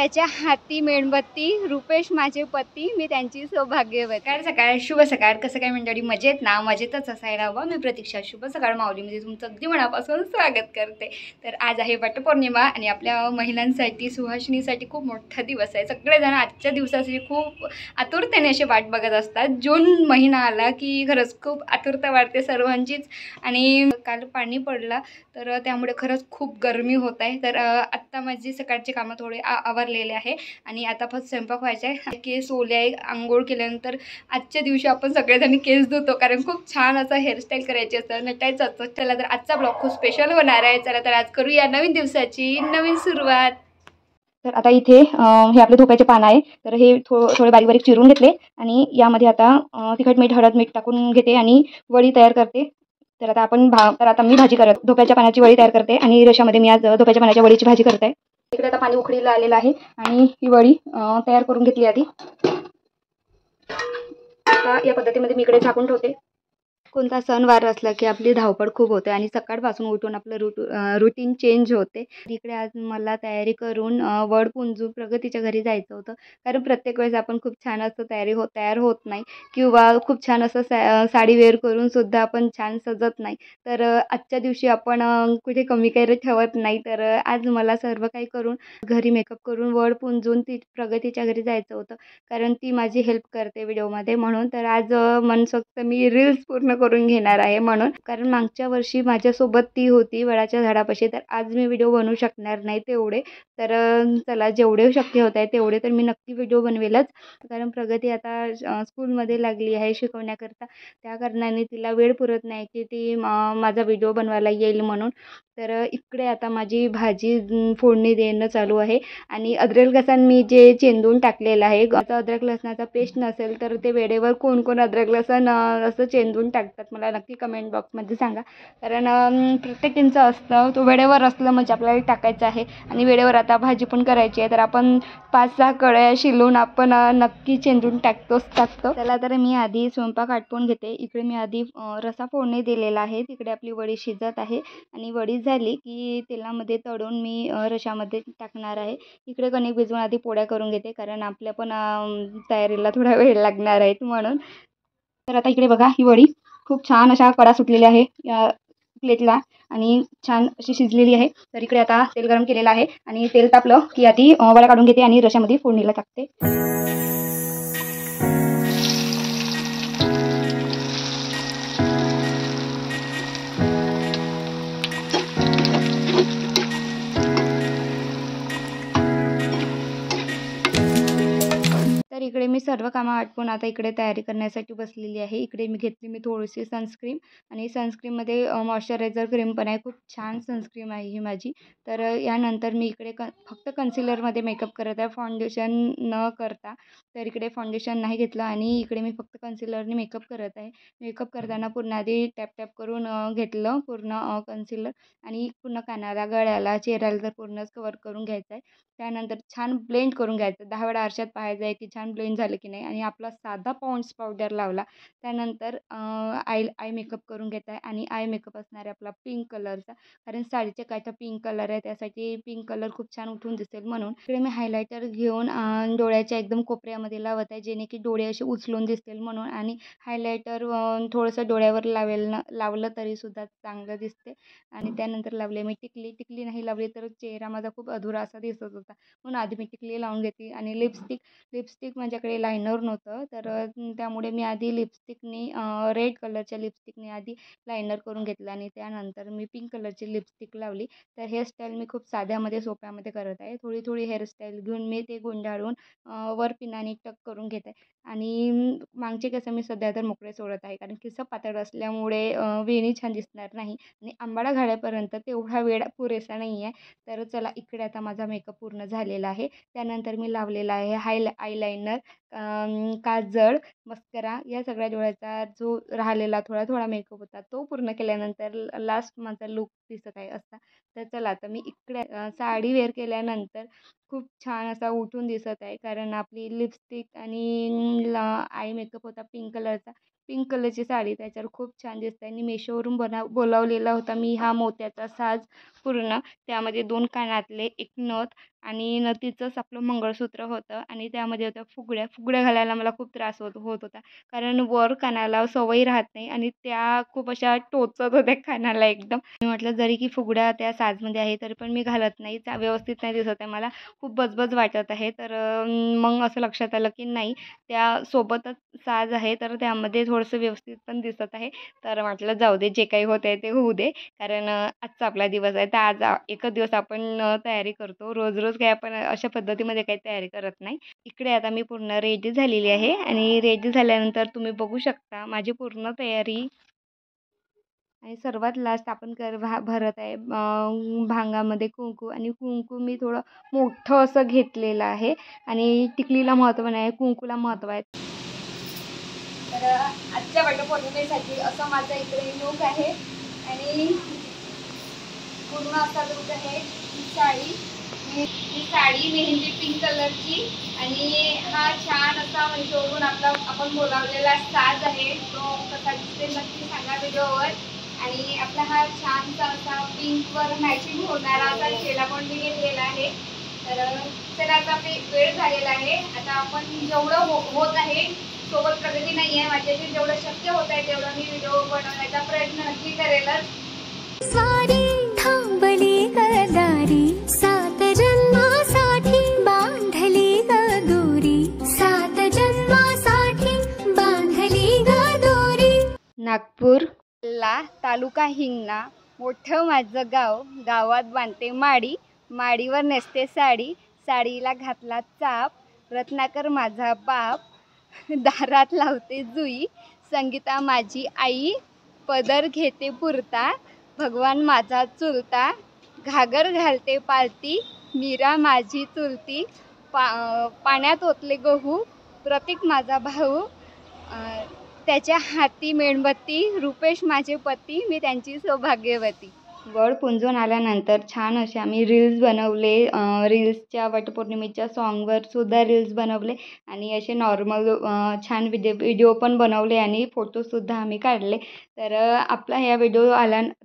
त्याच्या हाती मेणबत्ती, रुपेश माझे पती, मी त्यांची सौभाग्यवती। काय सकाळ, शुभ सकाळ। कसं काय मंडळी, मजेत ना? मजेतच असायला हवं। मी प्रतीक्षा शुभ सकाळ माऊलीमध्ये तुमचं अगदी मनापासून स्वागत करते। तर आज आहे वटपौर्णिमा आणि आपल्या महिलांसाठी, सुहासिनीसाठी खूप मोठा दिवस आहे। सगळेजण आजच्या दिवसासाठी खूप आतुरतेने अशी वाट बघत असतात। जून महिना आला की खरंच खूप आतुरता वाढते सर्वांचीच। आणि काल पाणी पडला तर त्यामुळे खरंच खूप गरमी होत आहे। तर आत्ता माझी सकाळची कामं थोडे आवरलेले आहे आणि आता फक्त स्वयंपाक व्हायचा आहे। केस ओले आहे, आंघोळ केल्यानंतर आजच्या दिवशी आपण सगळेजणी केस धुतो कारण खूप छान असं हेअरस्टाईल करायची असतं, नटायचं असतं। चला तर आजचा ब्लॉग खूप स्पेशल होणार आहे। चला तर आज करूया नवीन दिवसाची नवीन सुरुवात। तर आता इथे हे आपले धोप्याचे पान आहे, तर हे थोडे बारीक बारीक चिरून घेतले आणि यामध्ये आता तिखट मीठ हळद मीठ टाकून घेते आणि वडी तयार करते। तर आता मी भाजी करत धोप्याच्या पानाची वडी तयार करते आणि रशामध्ये मी आज धोप्याच्या पानाच्या वडीची भाजी करत आहे। इकडे आता पाणी उकळीला आलेलं आहे आणि ही वडी तयार करून घेतली आधी। आता या पद्धतीमध्ये मी इकडे झाकून ठेवते। कोणता सणवार असला की आपली धावपळ खूप होते आणि सकाळपासून उठून आपलं रुटीन चेंज होते। इकडे आज मला तयारी करून वड पुंजून प्रगतीच्या घरी जायचं होतं, कारण प्रत्येक वेळेस आपण खूप छान असं तयार होत नाही किंवा खूप छान असं साडी वेअर करून सुद्धा आपण छान सजत नाही। तर आजच्या दिवशी आपण कुठे कमी काही ठेवत नाही। तर आज मला सर्व काही करून घरी मेकअप करून वड पुंजून ती प्रगतीच्या घरी जायचं होतं, कारण ती माझी हेल्प करते व्हिडिओमध्ये म्हणून। तर आज मनसोक्त मी रील्स पूर्ण करून घेणार आहे म्हणून, कारण मागच्या वर्षी माझ्यासोबत ती होती वडाच्या झाडापाशी। तर आज मी व्हिडिओ बनवू शकणार नाही तेवढे, तर चला जेवढे शक्य होत आहे तेवढे तर मी नक्की व्हिडिओ बनवेलच, कारण प्रगती आता स्कूलमध्ये लागली आहे शिकवण्याकरता। त्या कारणाने तिला वेळ पुरत नाही की ती माझा व्हिडिओ बनवायला येईल म्हणून। तर इकडे आता माझी भाजी फोडणी देणं चालू आहे आणि अद्रक लसण मी जे चेंदून टाकलेलं आहे। आता अद्रक लसणाचा पेस्ट नसेल तर ते वेळेवर कोण अद्रक लसण असं चेंदून टाकतात, मला नक्की कमेंट बॉक्समध्ये सांगा, कारण प्रत्येकींचं असतं तो वेळेवर असलं म्हणजे आपल्याला टाकायचं आहे आणि वेळेवर आता भाजी पण करायची आहे। तर आपण 5-6 कढया शिलून आपण नक्की चेंदून टाकतो। चला तर मी आधी स्वयंपाक आटपून घेते। इकडे मी आधी रसा फोडणी दिलेला आहे, तिकडे आपली वडी शिजत आहे आणि वडी झाली की तेलामध्ये तळून मी रशामध्ये टाकणार आहे। इकडे कणिक भिजवून आधी पोळ्या करून घेते, कारण आपल्या पण तयारीला थोडा वेळ लागणार आहे म्हणून। तर आता इकडे बघा, ही वडी खूप छान अशा कडा सुटलेल्या आहे या प्लेटला आणि छान अशी शिजलेली आहे। तर इकडे आता तेल गरम केलेलं आहे आणि तेल तापलं की आधी वड्या काढून घेते आणि रशामध्ये फोडणीला टाकते। तर इकडे मी सर्व कामं आटपून आता इकडे तयारी करण्यासाठी बसलेली आहे। इकडे मी थोडीशी सनस्क्रीम आणि सनस्क्रीममध्ये मॉइश्चरायझर क्रीम पण आहे, खूप छान सनस्क्रीम आहे ही माझी। तर यानंतर मी इकडे फक्त कन्सिलरमध्ये मेकअप करत आहे, फाउंडेशन न करता। तर इकडे फाउंडेशन नाही घेतलं आणि इकडे मी फक्त कन्सिलरने मेकअप करत आहे। मेकअप करताना पूर्ण आधी टॅप करून घेतलं पूर्ण कन्सिलर आणि पूर्ण कानाला, गळ्याला, चेहऱ्याला तर पूर्णच कवर करून घ्यायचं आहे। त्यानंतर छान ब्लेंड करून घ्यायचं, 10 वेळा आरशात पाहायचं आहे की छान ब्लेंड झालं की नाही, आणि आपला साधा पॉन्ड्स पावडर लावला। त्यानंतर आय मेकअप करून घेत आहे आणि आय मेकअप असणार आहे आपला पिंक कलरचा, कारण साडीच्या काठा पिंक कलर आहे, त्यासाठी पिंक कलर खूप छान उठून दिसेल म्हणून। इकडे मी हायलायटर घेऊन डोळ्याच्या एकदम कोपऱ्यामध्ये लावत आहे, जेणे की डोळे असे उचलून दिसतील म्हणून। आणि हायलायटर थोडंसं डोळ्यावर लावलं तरीसुद्धा चांगलं दिसते। आणि त्यानंतर लावले मी टिकली नाही लावली तर चेहरा माझा खूप अधुरा असा दिसत होता, म्हणून आधी मी टिकली लावून घेतली। आणि लिपस्टिक माझ्याकडे लायनर नव्हतं, तर त्यामुळे मी आधी लिपस्टिकनी रेड कलरच्या लिपस्टिकने आधी लायनर करून घेतलं आणि त्यानंतर मी पिंक कलरची लिपस्टिक लावली। तर हेअरस्टाईल मी खूप साध्यामध्ये सोप्यामध्ये करत आहे, थोडी हेअरस्टाईल घेऊन मी ते गुंडाळून वर पिनाने टक करून घेत आहे। आणि मागचे केस मी सध्या तर मोकळे सोडत आहे, कारण केस पातळ असल्यामुळे वेणी छान दिसणार नाही आणि आंबाडा घालायपर्यंत तेवढा वेळ पुरेसा नाही आहे। तर चला, इकडे आता माझा मेकअप पूर्ण झालेला आहे। त्यानंतर मी लावलेला आहे आयलायनर, काजळ, मस्करा, या सगळ्या डोळ्याचा जो राहिलेला थोडा मेकअप होता तो पूर्ण केल्यानंतर लास्ट माझा लुक दिसत आहे असा। तर चला, आता मी इकडे साडी वेअर केल्यानंतर खूप छान असा उठून दिसत आहे, कारण आपली लिपस्टिक आणि आय मेकअप होता पिंक कलरची साडी त्याच्यावर खूप छान दिसते। आणि मेशोवरून बोलावलेला होता मी हा मोत्याचा साज पूर्ण, त्यामध्ये 2 कानातले, 1 नथ आणि नथीचंच आपलं मंगळसूत्र होतं आणि त्यामध्ये होत्या फुगड्या. फुगड्या घालायला मला खूप त्रास होत होत होता. कारण वर कानाला सवय राहत नाही आणि त्या खूप अशा टोचत होत्या कानाला एकदम. मी म्हटलं जरी की फुगड्या त्या साजमध्ये आहे तरी पण मी घालत नाही. व्यवस्थित नाही दिसत आहे मला. खूप बजबज वाटत आहे. तर मग असं लक्षात आलं की नाही त्यासोबतच साज आहे तर त्यामध्ये थोडंसं व्यवस्थित पण दिसत आहे. तर म्हटलं जाऊ दे जे काही होत आहे ते होऊ दे. कारण आजचा आपला दिवस आहे तर आज एकच दिवस आपण तयारी करतो. रोज-रोज काही आपण अशा पद्धतीमध्ये काही तयारी करत नाही. इकडे आता मी पूर्ण रेडी झालेली आहे आणि रेडी झाल्यानंतर तुम्ही बघू शकता माझी पूर्ण तयारी आणि सर्वात लास्ट आपण भरत आहे भांगामध्ये कुंकू आणि कुंकू मी थोडं मोठं असं घेतलेलं आहे आणि टिकलीला महत्त्व नाही, कुंकूला महत्त्व आहे. तर आजच्या वटपौर्णिमेसाठी असं माझं इकडे लूक आहे आणि पूर्ण असा लूक आहे. ही साडी मेहंदी पिंक कलरची आणि हा छान असा म्हणजे वरून आपला आपण बोलावलेला साज आहे तो कसा दिसते नक्की सांगा व्हिडिओवर. आणि आपला हा छानसा असा पिंकवर मॅचिंग होणारा असा शेला पण मी घेतलेला आहे. तर चला आता आपली वेळ झालेला आहे. आता आपण जेवढं होत आहे सोबत प्रगती नाही आहे माझ्याशी जेवढं शक्य होत आहे तेवढं मी व्हिडिओ बनवण्याचा प्रयत्न नक्की करेलच. थांबली गदारी 7 जन्मासाठी बांधली गदोरी 7 जन्मासाठी बांधली गदोरी. नागपूर ला तालुका हिंगणा मोठं माझं गाव. गावात बांधते माडी, माडीवर नेसते साडी, साडीला घातला चाप, रत्नाकर माझा बाप, दारात लावते जुई, संगीता माझी आई, पदर घेते पुरता, भगवान माझा चुलता, घागर घालते पालती, मीरा माझी चुलती, पाण्यात ओतले गहू, प्रतीक माझा भाऊ, त्याच्या हाती मेणबत्ती, रुपेश माझे पती, मी त्यांची सौभाग्यवती. गड पुंजून आल्यानंतर छान असे आम्ही रील्स बनवले. रील्सच्या वटपौर्णिमेच्या सॉन्गवर सुद्धा रील्स बनवले आणि असे नॉर्मल छान व्हिडिओ पण बनवले आणि फोटोसुद्धा आम्ही काढले. तर आपला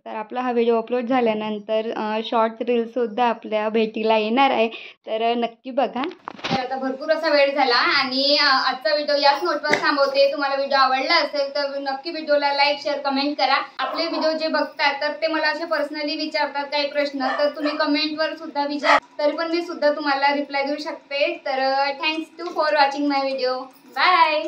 आपला हा व्हिडिओ अपलोड झाल्यानंतर शॉर्ट रील्ससुद्धा आपल्या भेटीला येणार आहे. तर नक्की बघा. तर आता भरपूर असा वेळ झाला आणि आजचा व्हिडिओ याच नोटवर थांबवते. तुम्हाला व्हिडिओ आवडला असेल तर नक्की व्हिडिओला लाईक शेअर कमेंट करा. आपले व्हिडिओ जे बघतात तर ते मला असे पर्सनली विचारतात काही प्रश्न तर तुम्ही कमेंटवर सुद्धा विचार तरी पण मी सुद्धा तुम्हाला रिप्लाय देऊ शकते. तर thanks for watching my video. Bye.